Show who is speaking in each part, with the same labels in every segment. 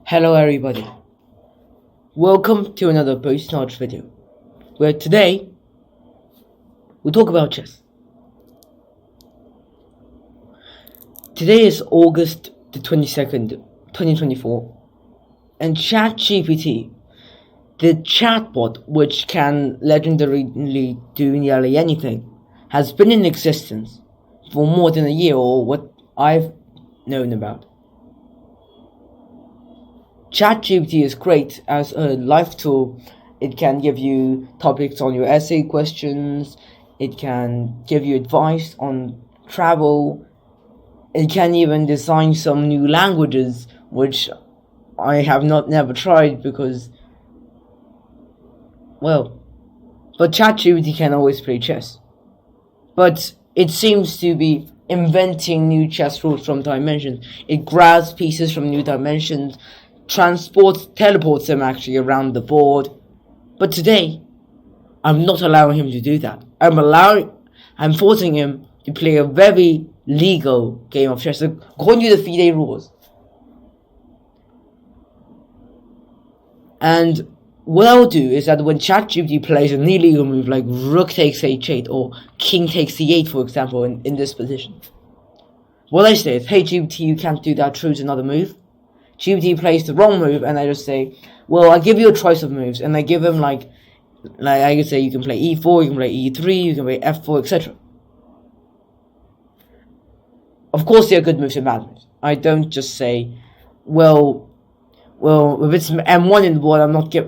Speaker 1: Hello everybody, welcome to another post-notch video, where today we talk about chess. Today is August the 22nd, 2024, and ChatGPT, the chatbot which can legendarily do nearly anything, has been in existence for more than a year, or what I've known about. ChatGPT is great as a life tool. It can give you topics on your essay questions. It can give you advice on travel. It can even design some new languages, which I have never tried because, well, but ChatGPT can always play chess. But it seems to be inventing new chess rules from dimensions. It grabs pieces from new dimensions, teleports them actually around the board. But today, I'm not allowing him to do that. I'm forcing him to play a very legal game of chess according to the FIDE rules. And what I'll do is that when ChatGPT plays an illegal move like rook takes h8 or king takes c8, for example, in this position, what I say is, hey GPT, you can't do that, choose another move. GPT plays the wrong move, and I just say, well, I give you a choice of moves, and I give him like I could say you can play e4, you can play e3, you can play f4, etc. Of course, there are good moves and bad moves. I don't just say, well, if it's m1 in the board,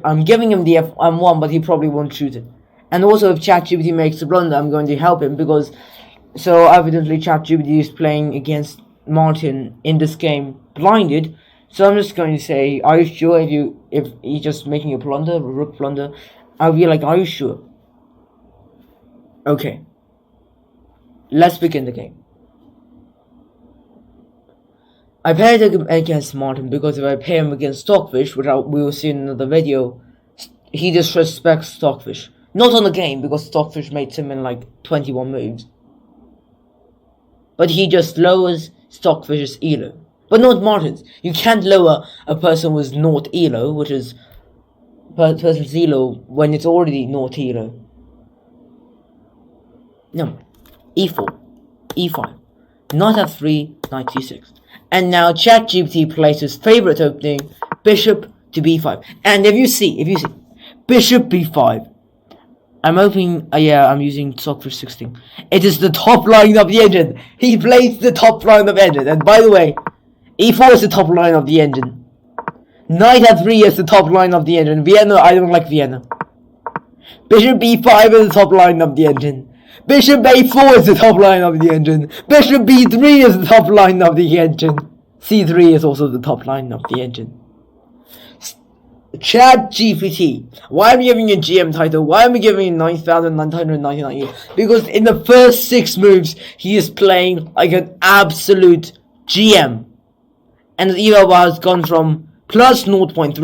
Speaker 1: I'm giving him the m1, but he probably won't choose it. And also, if ChatGPT makes a blunder, I'm going to help him because, so evidently, ChatGPT is playing against Martin in this game blinded. So I'm just going to say, are you sure if he's just making a rook blunder? I'll be like, are you sure? Okay. Let's begin the game. I paired against Martin because if I pair him against Stockfish, which we will see in another video, he disrespects Stockfish. Not on the game, because Stockfish made him in like 21 moves. But he just lowers Stockfish's elo. But not Martin's. You can't lower a person with naught elo, which is person's elo, when it's already naught elo. No. e4, e5, knight f3, knight c6. And now ChatGPT plays his favorite opening, bishop to b5. And if you see, bishop b5. I'm using Stockfish 16. It is the top line of the engine. He plays the top line of the engine. And by the way, e4 is the top line of the engine. Knight f3 is the top line of the engine. Vienna, I don't like Vienna. Bishop b5 is the top line of the engine. Bishop a4 is the top line of the engine. Bishop b3 is the top line of the engine. c3 is also the top line of the engine. ChatGPT. Why am I giving you a GM title? Why am I giving you 9,999 years? Because in the first 6 moves, he is playing like an absolute GM. And the elo bar has gone from plus 0.3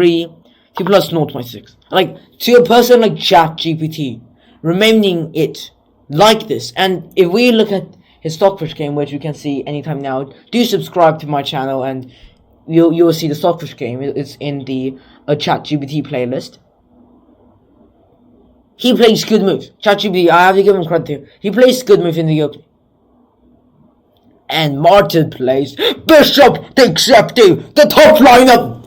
Speaker 1: to plus 0.6. Like, to a person like ChatGPT, remaining it like this. And if we look at his Stockfish game, which you can see anytime now, do subscribe to my channel and you'll see the Stockfish game. It's in the ChatGPT playlist. He plays good moves. ChatGPT, I have to give him credit here. He plays good moves in the opening. And Martin plays bishop takes f2, the top line of...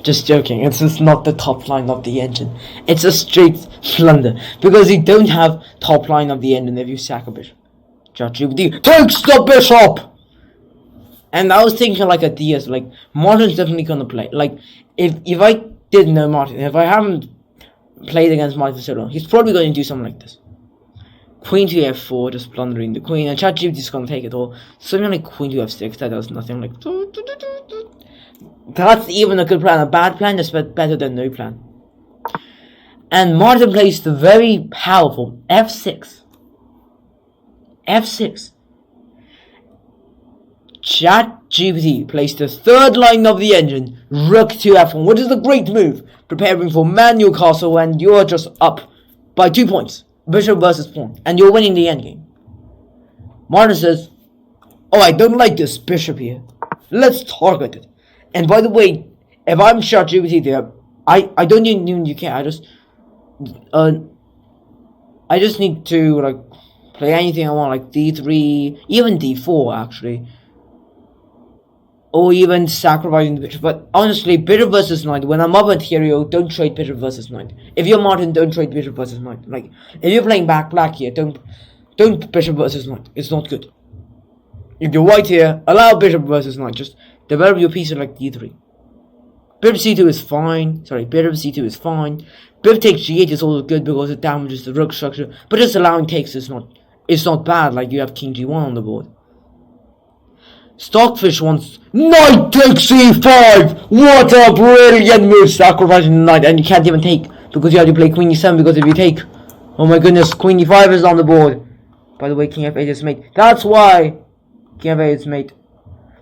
Speaker 1: Just joking, it's just not the top line of the engine. It's a straight blunder, because you don't have top line of the engine if you sack a bishop. ChatGPT takes the bishop! And I was thinking like a DS, like, Martin's definitely gonna play. Like, if I didn't know Martin, if I haven't played against Martin so long, he's probably going to do something like this. Queen to f4, just blundering the queen, and ChatGPT is gonna take it all. Something like queen to f6, that does nothing, like... That's even a good plan. A bad plan is better than no plan. And Martin plays the very powerful f6. f6. ChatGPT plays the third line of the engine, rook to f1, which is a great move, preparing for manual castle, and you're just up by 2 points. Bishop versus pawn, and you're winning the endgame. Martin says, oh, I don't like this bishop here. Let's target it. And by the way, if I'm ChatGPT there, I don't even you can't. I just need to like play anything I want, like D3, even D4 actually, or even sacrificing the bishop. But honestly, bishop versus knight. When I'm up at hero, don't trade bishop versus knight. If you're Martin, don't trade bishop versus knight. Like if you're playing black here, don't bishop versus knight. It's not good. If you're white here, allow bishop versus knight. Just develop your piece at like D3. Bishop C2 is fine. Sorry, bishop C2 is fine. Bishop takes G8 is also good because it damages the rook structure. But just allowing takes is not bad. Like you have King G1 on the board. Stockfish wants knight takes C5. What a brilliant move, sacrificing the knight, and you can't even take because you have to play Queen E7. Because if you take, oh my goodness, Queen E5 is on the board. By the way, King F8 is mate. That's why King F8 is mate.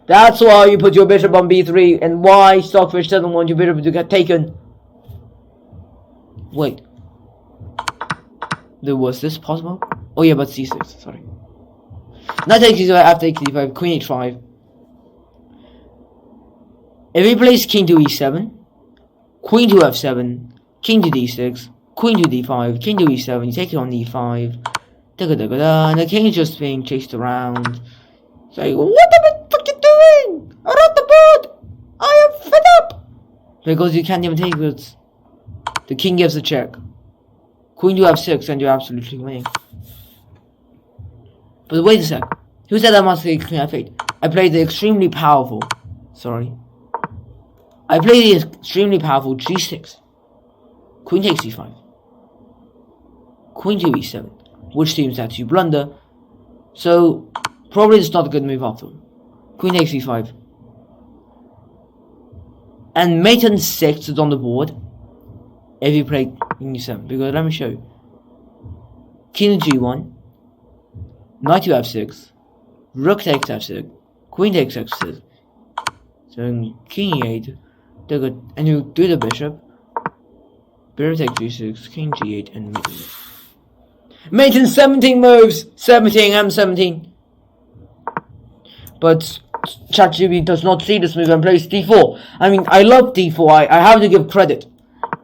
Speaker 1: That's why you put your bishop on B3, and why Stockfish doesn't want your bishop to get taken. Wait. Was this possible? Oh yeah, but C6, sorry. Knight takes C5, after takes C5, Queen H5. If he plays King to E7, Queen to F7, King to D6, Queen to D5, King to E7, you take it on E5, and the king is just being chased around. It's like, what the fuck you doing? Around the board! I am fed up! Because you can't even take it. The king gives a check. Queen to F6 and you're absolutely winning. But wait a sec. Who said I must take Queen F8? I played the extremely powerful. Sorry. I played the extremely powerful G6. Queen takes C5. Queen to E7. Which seems that you blunder. So, probably it's not a good move after all. Queen takes C5. And mate on 6 is on the board. If you play King E7. Because let me show you. King to G1. Knight to F6. Rook takes F6. Queen takes F6. So King E8. And you do the bishop. Bishop takes G6. King G8 and mate. Mate in 17 moves. 17 M17. But ChatGPT does not see this move and plays D4. I mean, I love D4. I have to give credit.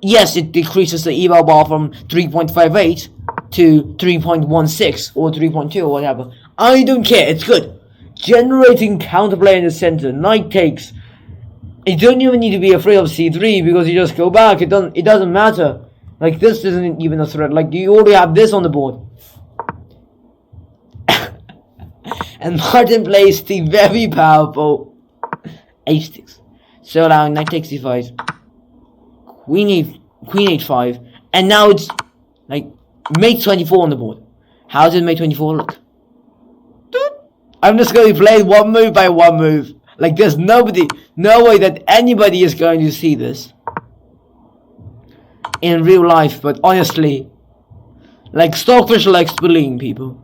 Speaker 1: Yes, it decreases the eval bar from 3.58 to 3.16 or 3.2 or whatever. I don't care, it's good. Generating counterplay in the center, knight takes. You don't even need to be afraid of C3 because you just go back, it doesn't matter. Like this isn't even a threat, like you already have this on the board. And Martin plays the very powerful H6. So allowing knight takes C5. Queen H5, and now it's like mate 24 on the board. How does mate 24 look? I'm just going to play one move by one move. Like there's no way that anybody is going to see this in real life. But honestly, like Stockfish likes bullying people,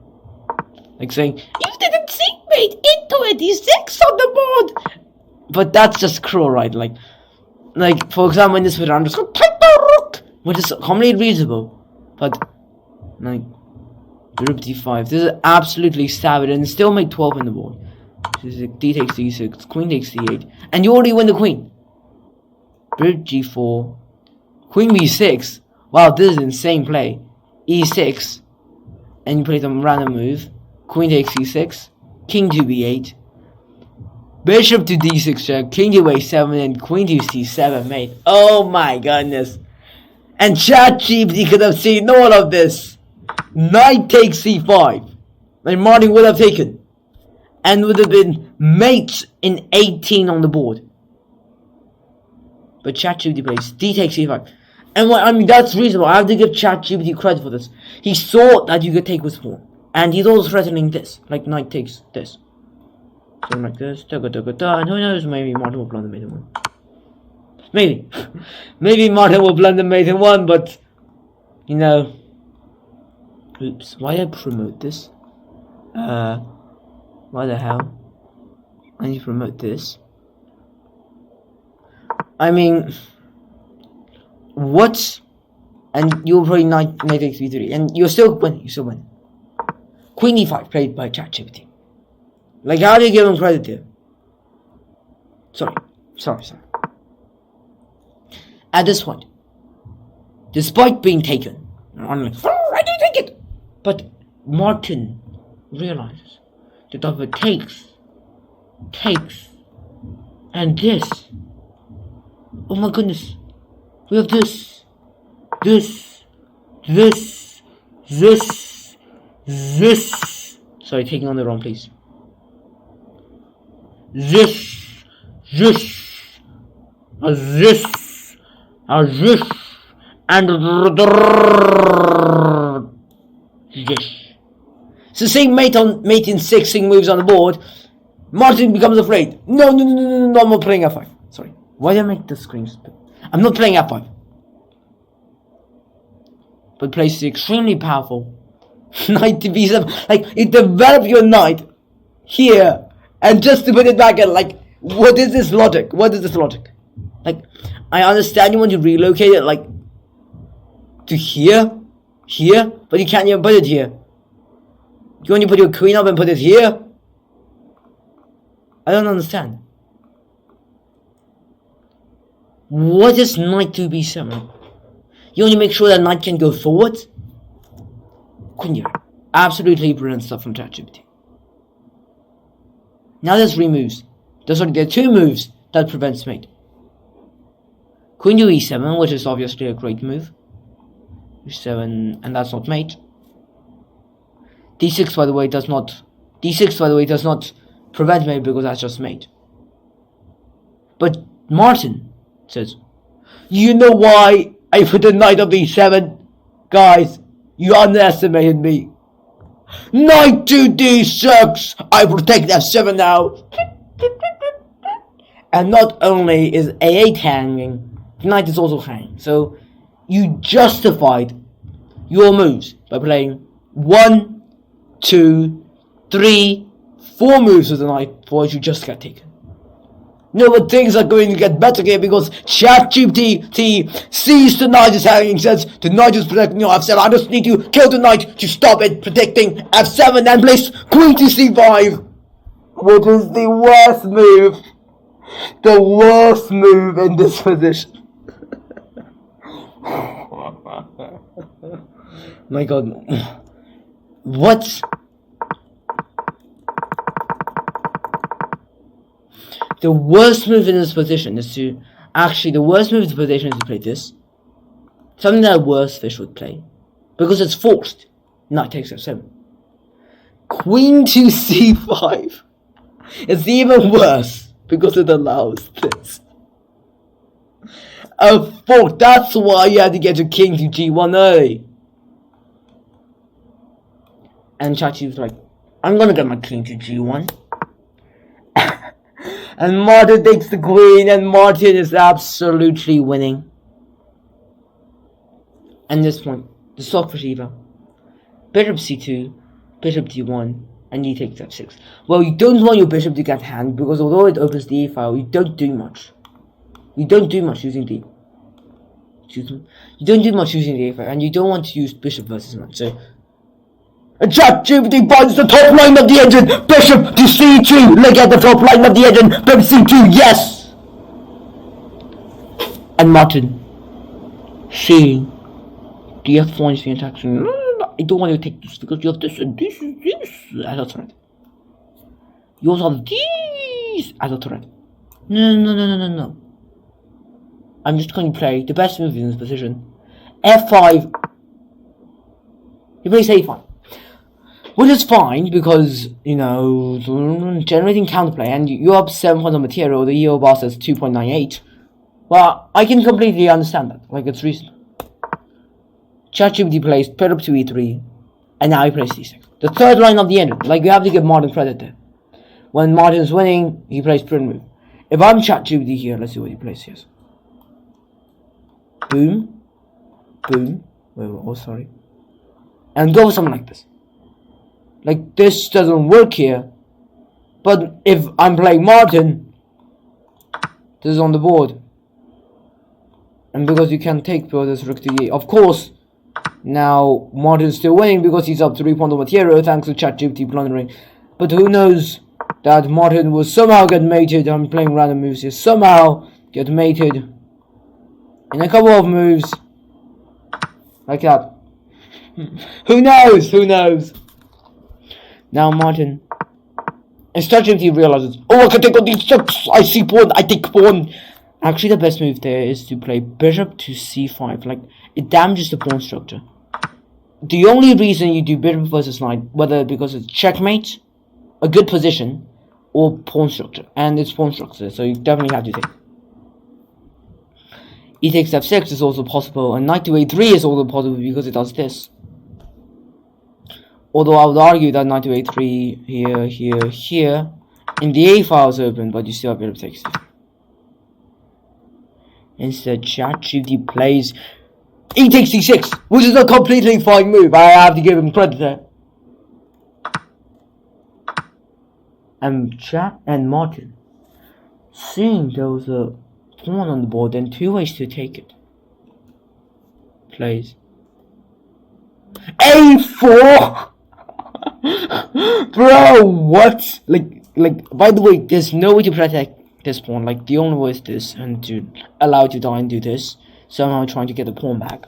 Speaker 1: like saying you didn't see mate into 86 on the board. But that's just cruel, right? Like, for example, in this video, I'm just going to take the rook, which is completely reasonable. But, like, rook d5, this is absolutely savage, and still make 12 in the board. This is like, d takes d6, queen takes d8, and you already win the queen. Rook g4, queen b6, wow, this is insane play. e6, and you play some random move, queen takes c6, king to b8, bishop to d6 check, king to a7, and queen to c7, mate. Oh my goodness. And ChatGPT could have seen all of this. Knight takes c5. And Martin would have taken. And would have been mates in 18 on the board. But ChatGPT plays d takes c5. And I mean, that's reasonable. I have to give ChatGPT credit for this. He saw that you could take with pawn. And he's also threatening this. Like knight takes this. Something like this, and who knows, maybe Martin will blunder mate in one. Maybe. Maybe Martin will blunder mate in one, but, you know. Oops, why did I promote this? Why the hell? I need to promote this. I mean, what? And you'll play knight takes b3, and you're still winning, Queen e5 played by ChatGPT. Like, how do you give him credit here? Sorry. At this point, despite being taken, I'm like, oh, I didn't take it. But Martin realizes that of it takes, and this. Oh my goodness, we have this. Sorry, taking on the wrong place. This, and this. So seeing mate in 6 moves on the board, Martin becomes afraid. No, I'm not playing F5. Sorry. Why did I make the screen split? I'm not playing F5. But plays the extremely powerful knight to b7. Like, you develop your knight here, and just to put it back in, like, what is this logic? Like, I understand you want to relocate it, like, to here, but you can't even put it here. You want to put your queen up and put it here? I don't understand. What is knight to b7? You want to make sure that knight can go forward? Queen here. Absolutely brilliant stuff from ChatGPT. Now there's 3 moves. There are 2 moves that prevents mate. Queen to e7, which is obviously a great move. e7, and that's not mate. d6, by the way, does not prevent mate because that's just mate. But Martin says, you know why I put the knight on b7? Guys, you underestimated me. Knight to d6! I protect f7 now. And not only is a8 hanging, the knight is also hanging. So you justified your moves by playing 1, 2, 3, 4 moves with the knight before you just got taken. No, but things are going to get better here because ChatGPT sees the knight is hanging and says the knight is protecting your f7. I just need to kill the knight to stop it protecting f7 and place queen to c5. What is the worst move? The worst move in this position. My god. What? The worst move in this position is to... Actually, the worst move in this position is to play this. Something that a worse fish would play. Because it's forced. Knight takes f7. Queen to c5. It's even worse. Because it allows this. A fork. That's why you had to get your king to g1 early. And Chachi was like, I'm gonna get my king to g1. And Martin takes the queen, and Martin is absolutely winning. And this point, the stock for Shiva. Bishop c2, bishop d1, and he takes f6. Well, you don't want your bishop to get hand, because although it opens the e file, you don't do much. You don't do much using the... Excuse me. You don't do much using the e file, and you don't want to use bishop versus knight, so... And ChatGPT binds the top line of the engine. Bishop to c2. Look at the top line of the engine. Bishop c2. Yes. And Martin, seeing the f1 is being attacked. No, I don't want to take this because you have this and this and this as a threat. You also have these as a threat. No. I'm just going to play the best move in this position. f5. He plays a5. Which is fine because, you know, generating counterplay and you have 7 points of material, the EO bar says 2.98. Well, I can completely understand that. Like, it's reasonable. ChatGPT plays bishop to e3, and now he plays d6. The third line of the engine. Like, you have to give Martin credit there. When Martin's winning, he plays brilliant move. If I'm ChatGPT here, let's see what he plays here. Boom. Boom. Wait, oh, sorry. And go with something like this. Like, this doesn't work here. But if I'm playing Martin, this is on the board. And because you can take this rook to e8. Of course, now Martin's still winning because he's up 3 points of material thanks to ChatGPT blundering. But who knows that Martin will somehow get mated. I'm playing random moves here. Somehow get mated in a couple of moves, like that. Who knows? Who knows? Now Martin, instead of he realizes, oh, I can take on these checks. I see pawn. I take pawn. Actually, the best move there is to play bishop to c5. Like, it damages the pawn structure. The only reason you do bishop versus knight, whether because it's checkmate, a good position, or pawn structure, and it's pawn structure, so you definitely have to take. E takes f6 is also possible, and knight to a3 is also possible because it does this. Although I would argue that knight to a3 here, here, here, in the a file is open, but you still have bishop takes two. Instead, ChatGPT plays e takes c6, which is a completely fine move. I have to give him credit there. And Chat and Martin, seeing there was a pawn on the board, and two ways to take it. Plays a4. Bro, what? Like. By the way, there's no way to protect this pawn. Like, the only way is this, and to allow it to die and do this, somehow trying to get the pawn back.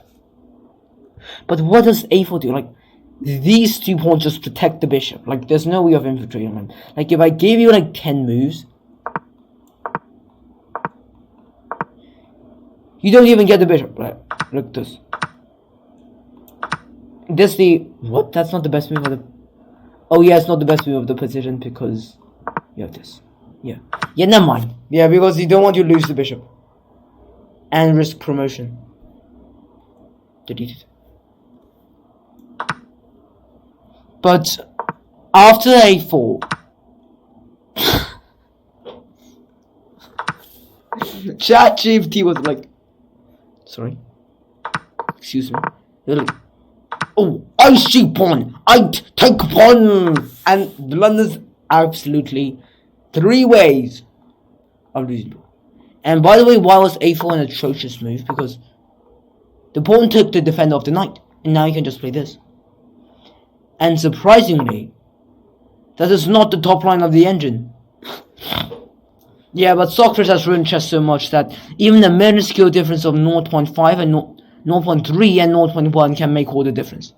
Speaker 1: But what does a4 do? Like, these two pawns just protect the bishop. Like, there's no way of infiltrating them. Like, if I gave you like 10 moves, you don't even get the bishop. Right? Look this. This the what? That's not the best move of the. Oh yeah, it's not the best move of the position because you have this. Yeah, never mind. Yeah, because you don't want to lose the bishop and risk promotion. Deleted. But after a4, ChatGPT was like, sorry, excuse me, really. Oh, I see pawn. I take pawn, and Blunders absolutely 3 ways of losing. And by the way, why was a4 an atrocious move? Because the pawn took the defender of the knight, and now you can just play this. And surprisingly, that is not the top line of the engine. Yeah, but Socrates has ruined chess so much that even a minuscule difference of 0.5 and 0.3 and 0.1 can make all the difference.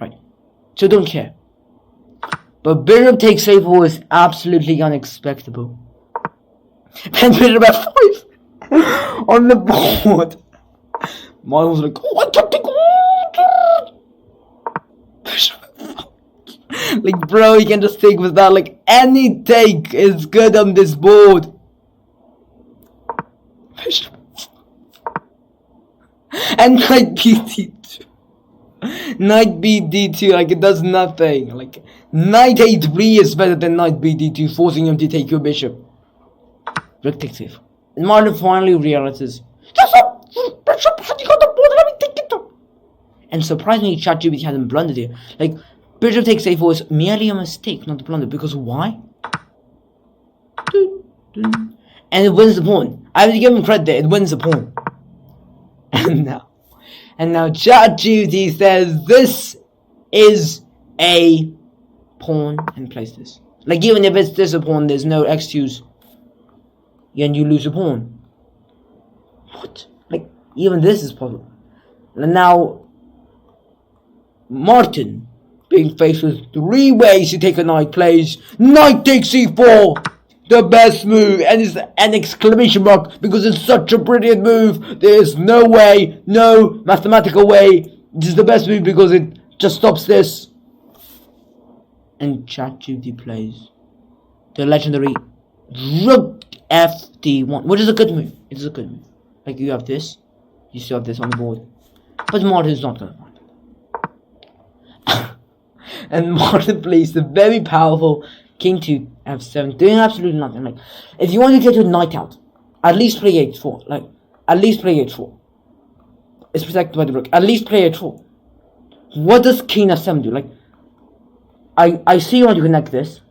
Speaker 1: Right? So don't care. But bishop takes a4 is absolutely unexpected. And bishop f5 on the board. Mine was like, oh, I can't take bishop. Like, bro, you can just take with that. Like, any take is good on this board. Bishop. And knight b2. Knight b d2, like, it does nothing. Like, knight a3 is better than knight b d2, forcing him to take your bishop. Rook takes a4. And Martin finally realizes, just a bishop, you got the board, let me take it. And surprisingly, ChatGPT hasn't blundered here. Like, bishop takes a4 is merely a mistake, not a blunder. Because why? And it wins the pawn. I have to give him credit there. It wins the pawn. And now ChatGPT says this is a pawn and plays this. Like, even if it's this a pawn, there's no excuse. And you lose a pawn. What? Like, even this is possible. And now Martin, being faced with 3 ways to take a knight, plays knight takes c4. The best move, and it's an exclamation mark because it's such a brilliant move. There's no way, no mathematical way. This is the best move because it just stops this. And ChatGPT plays the legendary Rook FD1, which is a good move. It is a good move. Like, you have this, you still have this on the board, but Martin is not gonna find it. And Martin plays the very powerful King to f7, doing absolutely nothing. Like, if you want to get your knight out, at least play h4. Like, at least play h4. It's protected by the rook. At least play h4. What does King f7 do? Like, I see you want to connect this,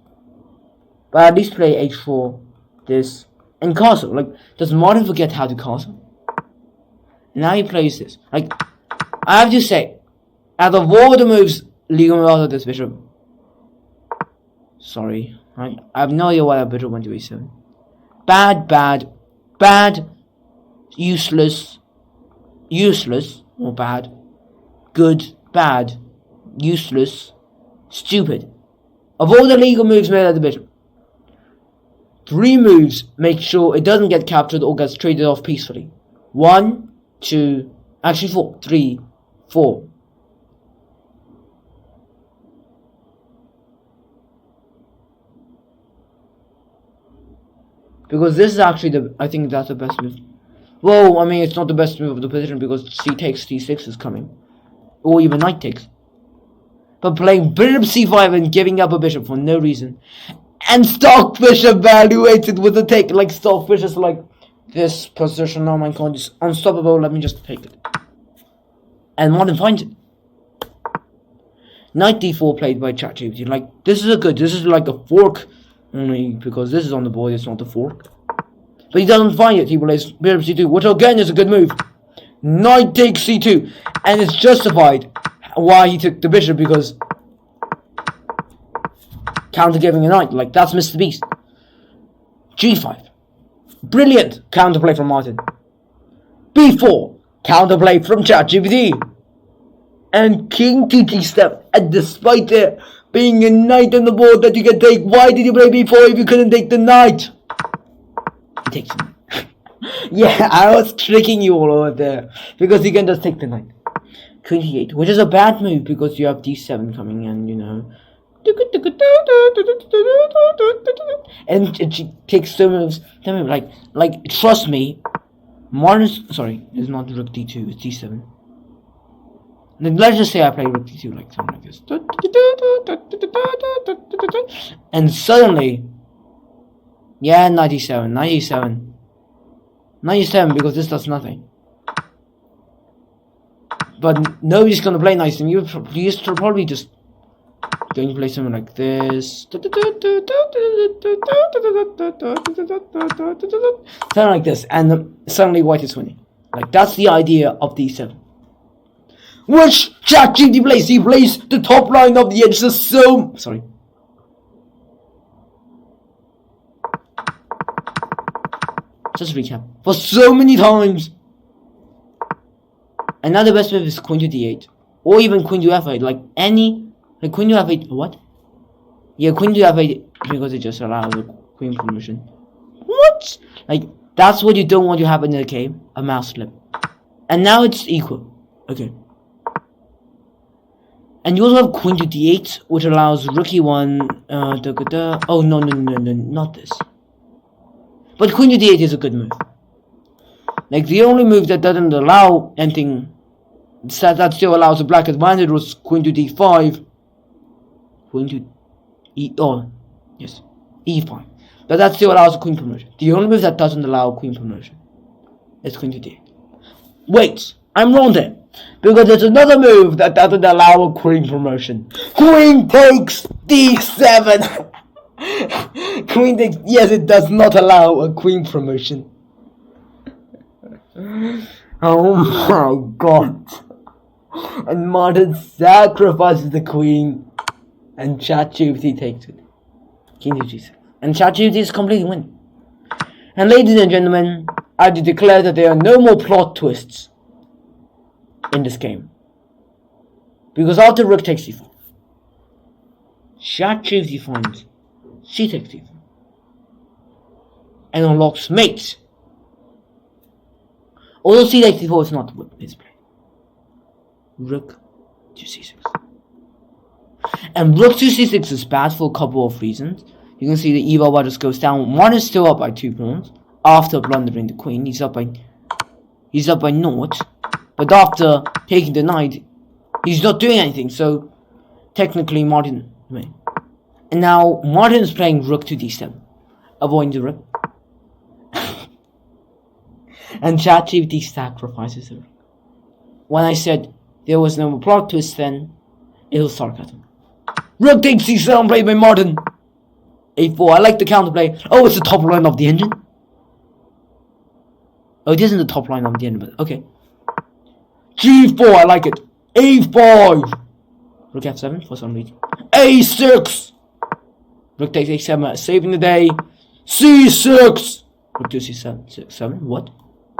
Speaker 1: but at least play h4, this, and castle. Like, does Martin forget how to castle? Now he plays this. Like, I have to say, out of all the moves, legal out of this bishop. Sorry, I have no idea why that bishop went to e7. Bad, useless, useless or bad, good, bad, useless, stupid. Of all the legal moves made at the bishop, 3 moves make sure it doesn't get captured or gets traded off peacefully. 1, 2, actually 4, 3, 4. Because this is actually I think that's the best move. Well, I mean, it's not the best move of the position because c takes c6 is coming. Or even knight takes. But playing bishop c5 and giving up a bishop for no reason. And stock bishop evaluated with a take. Like, stock bishop is like, this position, oh my god, is unstoppable, let me just take it. And Martin finds it. Knight d4 played by ChatGPT. Like, this is like a fork. Only because this is on the board, it's not a fork. But he doesn't find it. He plays bishop c2, which again is a good move. Knight takes c2, and it's justified why he took the bishop, because counter giving a knight, like that's Mr. Beast. g5, brilliant counterplay from Martin. b4, counterplay from ChatGPT. And king to g7, and despite there being a knight on the board that you can take, why did you play b4 if you couldn't take the knight? He takes the knight. Yeah, I was tricking you all over there, because you can just take the knight. Queen d8, which is a bad move because you have d7 coming, and you know. And she takes so moves. Like trust me, Martin's sorry, it's not rook d2, it's d7. Let's just say I play rook d2, like something like this. And suddenly, yeah, 97, because this does nothing. But nobody's gonna play 97. You're probably just going to play something like this. Something like this, and suddenly white is winning. Like, that's the idea of d7. Which ChatGPT plays? He plays the top line of the edge. So sorry. Just recap. For so many times. And now the best move is queen to d8. Or even queen to f8. Like queen to f8. What? Yeah, queen to f8 because it just allows a queen promotion. What? Like, that's what you don't want to happen in the game. A mouse slip. And now it's equal. Okay. And you also have queen to d8, which allows rook e1. Oh, no, not this. But queen to d8 is a good move. Like, the only move that doesn't allow anything that still allows the black advantage was queen to d5. Queen to e5. But that still allows a queen promotion. The only move that doesn't allow queen promotion is queen to d8. Wait, I'm wrong there. Because there's another move that doesn't allow a queen promotion. Queen takes d7. Queen takes, yes, it does not allow a queen promotion. Oh my god. And Martin sacrifices the queen, and ChatGPT takes it. King to g6. And ChatGPT is completely winning. And ladies and gentlemen, I declare that there are no more plot twists in this game. Because after rook takes d4, ChatGPT finds c takes d4 and unlocks mate. Although c takes d4 is not what is played. Rook to c6. And rook to c6 is bad for a couple of reasons. You can see the eval bar just goes down. One is still up by 2 pawns after blundering the queen. He's up by naught. But after taking the knight, he's not doing anything. So technically Martin win. And now Martin is playing rook to d7, avoiding the rook. And ChatGPT sacrifices the rook. When I said there was no plot twist, then it was sarcasm. Rook takes c7 played by Martin. a4. I like the counterplay. Oh, it's the top line of the engine. Oh, it isn't the top line of the engine, but okay. g4, I like it. a5. Rook f7 for some reason. a6. Rook takes a7, saving the day. c6. Rook to c7. 7. What?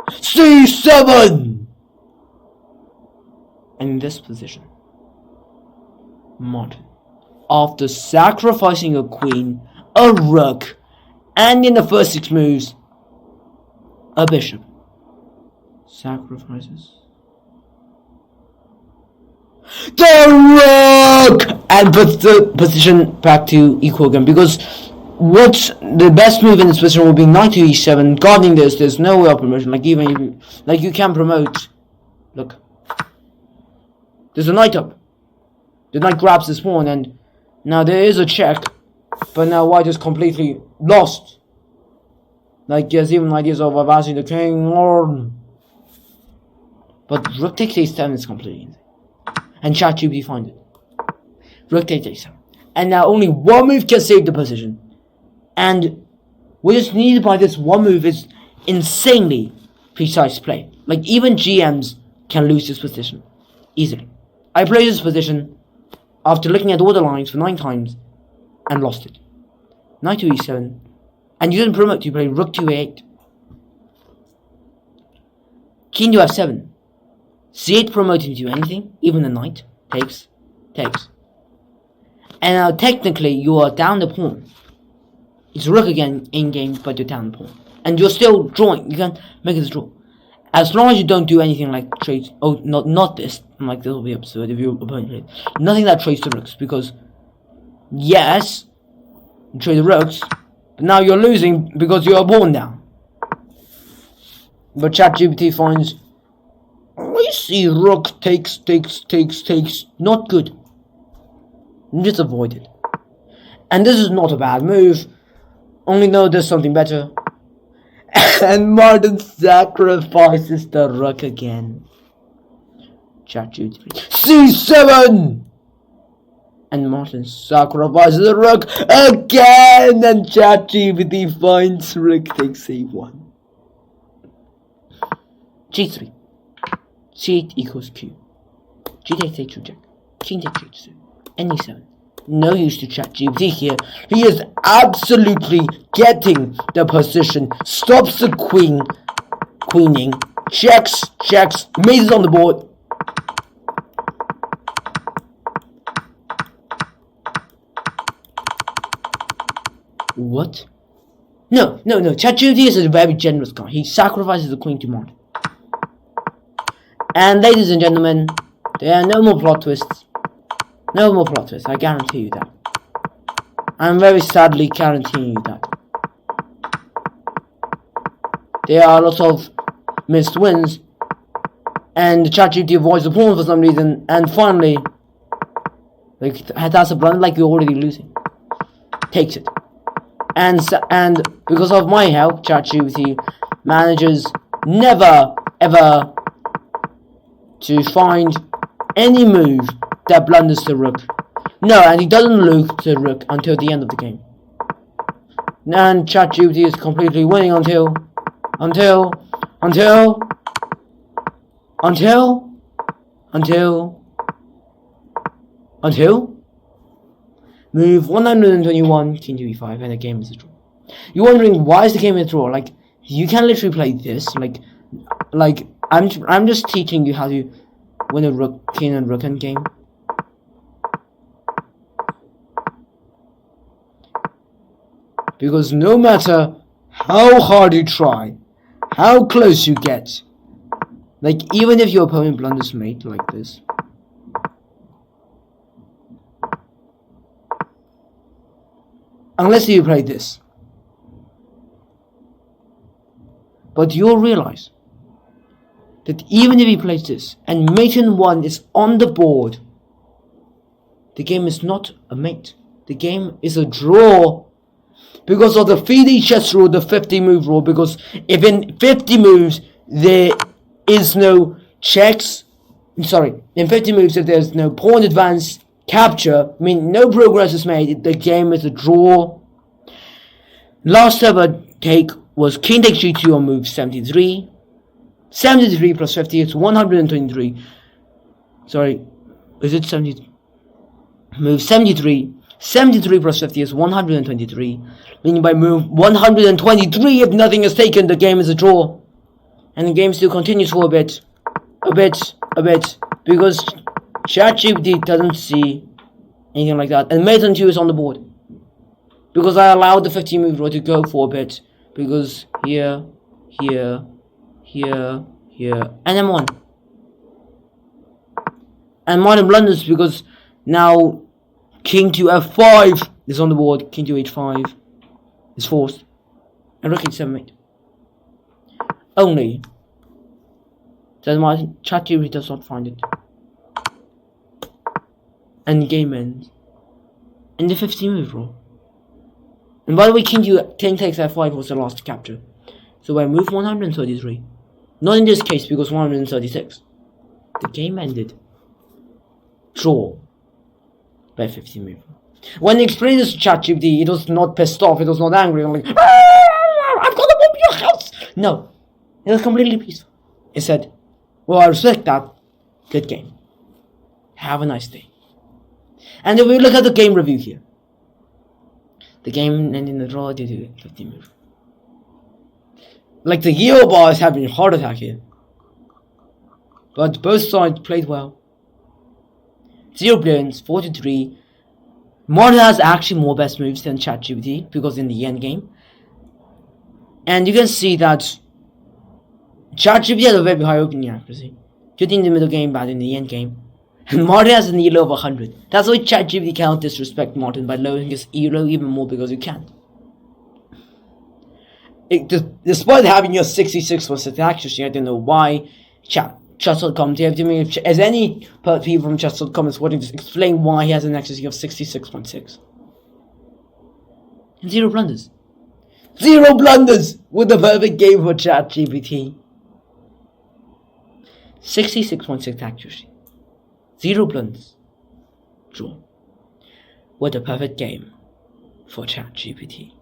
Speaker 1: c7. in this position, Martin, after sacrificing a queen, a rook, and in the first 6 moves, a bishop, sacrifices the rook and puts the position back to equal again, because what's the best move in this position will be knight to e7, guarding this. There's no way of promotion. Like even like you can promote. Look, there's a knight up. The knight grabs this pawn, and now there is a check, but now white is completely lost. Like there's even ideas of advancing the king, or but rook takes a7 is completely easy. And ChatGPT finds it. Rook takes a7. And now only one move can save the position. And what is needed by this one move is insanely precise play. Like even GMs can lose this position easily. I played this position after looking at all the lines for 9 times and lost it. Knight to e7. And you didn't promote, you played rook to a8. King to f7. c8 promoting to anything, even the knight, takes. And now technically you are down the pawn. It's rook again in game, but you're down the pawn. And you're still drawing, you can make it a draw. As long as you don't do anything like trade, not this, like this will be absurd if your opponent plays. Nothing that trades the rooks, because yes, you trade the rooks, but now you're losing because you're a pawn down. But ChatGPT finds, I see rook takes, not good. Just avoid it. And this is not a bad move, only know there's something better. And Martin sacrifices the rook again. ChatGPT c7, and Martin sacrifices the rook again, and ChatGPT finds rook takes a1. g3, c8 equals q, g takes a2 check, king takes h2, and e7. No use to ChatGPT here. He is absolutely getting the position. Stops the queening. Checks. Maze is on the board. What? No. ChatGPT is a very generous guy. He sacrifices the queen to Martin. And ladies and gentlemen, there are no more plot twists. No more plot twists, I guarantee you that. I'm very sadly guaranteeing you that. There are lots of missed wins, and ChatGPT avoids the pawn for some reason, and finally, like that's a blunder, like you're already losing. Takes it. And because of my help, ChatGPT manages never ever to find any move that blunders the rook. No, and he doesn't lose the rook until the end of the game. And ChatGPT is completely winning until move 121, king to e5, and the game is a draw. You're wondering why is the game a draw? Like you can literally play this. Like I'm just teaching you how to win a rook, king, and rook end game. Because no matter how hard you try, how close you get, like even if your opponent blunders mate like this, unless you play this, but you'll realize that even if he plays this and mate in 1 is on the board, the game is not a mate. The game is a draw. Because of the 3D chess rule, the 50 move rule, because if in 50 moves there is no checks, in 50 moves if there's no pawn advance, capture, I mean no progress is made, the game is a draw. Last ever take was king takes g2 on move 73. 73 plus 50 is 123. Sorry, is it 70? Move 73. 73 plus 50 is 123. Meaning by move 123, if nothing is taken, the game is a draw. And the game still continues for a bit. because ChatGPT doesn't see anything like that. And Mason 2 is on the board because I allowed the 15 move row to go for a bit, because here, here, here, here, and then 1. And modern blunders because now king to f5 is on the board, king to h5 is forced, and rook h7 mate. Only that my ChatGPT does not find it. And the game ends. And the 15 move row. And by the way, king takes f5 was the last capture. So I move 133. Not in this case because 136. The game ended. Draw. By 15 move row. When I explained this to ChatGPT, it was not pissed off, it was not angry. I'm like, I'm gonna bomb your house! No. It was completely peaceful. It said, well, I respect that. Good game. Have a nice day. And if we look at the game review here. The game ended in the draw due to 15 move. Like the Yeo bar is having a heart attack here. But both sides played well. 0 brilliance, 4-3. Modern has actually more best moves than ChatGPT because in the end game. And you can see that ChatGPT has a very high opening accuracy. Good in the middle game, bad in the end game. And Martin has an elo of 100. That's why ChatGPT cannot disrespect Martin by lowering his elo even more because you can't. Despite having your 66% accuracy, I don't know why Chess.com, as any people from Chess.com is wanting to explain why he has an accuracy of 66.6. And 0 blunders. 0 blunders with the perfect game for ChatGPT. 66.6 accuracy. 0 blunders. Draw. What a perfect game for ChatGPT.